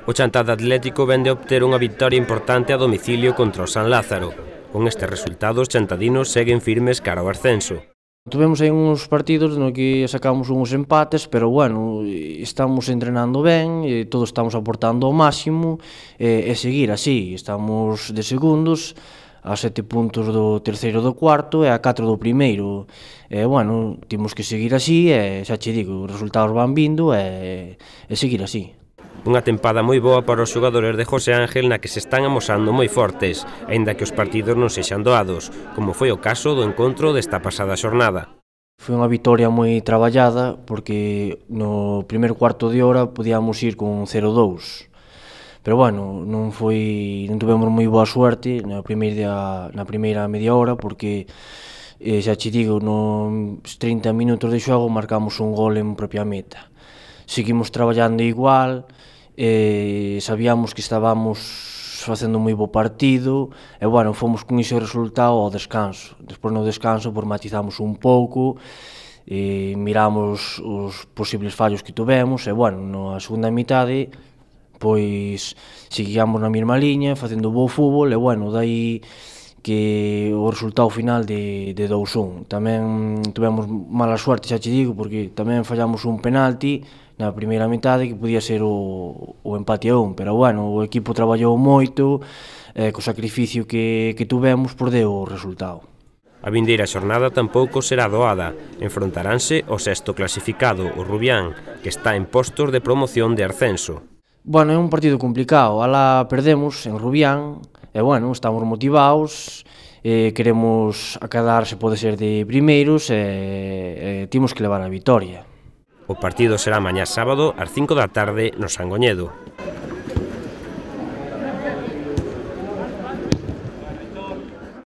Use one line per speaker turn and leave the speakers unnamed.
O Chantada Atlético vén de obter unha victoria importante a domicilio contra o San Lázaro. Con estes resultados, os chantadinos seguen firmes cara ao ascenso.
Tuvemos aí uns partidos no que sacamos uns empates, pero bueno, estamos entrenando ben, todos estamos aportando ao máximo, e seguir así, estamos de segundos, a 7 puntos do terceiro e do cuarto e a 4 do primeiro. Bueno, temos que seguir así e xa che digo, os resultados van vindo e seguir así.
Unha tempada moi boa para os xogadores de José Ángel na que se están amosando moi fortes, aínda que os partidos non sexan doados, como foi o caso do encontro desta pasada xornada.
Foi unha vitoria moi traballada porque no primeiro cuarto de hora podíamos ir con 0-2. Pero bueno, non tuvemos moi boa suerte na primeira media hora porque xa che digo, nos 30 minutos de xogo marcamos un gol en propia meta. Seguimos traballando igual, sabíamos que estábamos facendo moi bo partido e bueno, fomos con ese resultado ao descanso. Despois no descanso matizamos un pouco, miramos os posibles fallos que tuvemos e bueno, na segunda mitade pois seguíamos na mesma liña, facendo bo fútbol e bueno, dai que o resultado final de 2-1. Tamén tivemos mala suerte, xa che digo, porque tamén fallamos un penalti na primeira metade que podía ser o empate a 1, pero bueno, o equipo traballou moito, co sacrificio que tuvemos por deu o resultado.
A vindeira xornada tampouco será doada, enfrontaránse o sexto clasificado, o Rubián, que está en postos de promoción de ascenso.
Bueno, é un partido complicado, alá perdemos en Rubián, e bueno, estamos motivados, queremos acadar, se pode ser, de primeiros e temos que levar a vitoria.
O partido será mañá sábado ás 5 da tarde no Sangoñedo.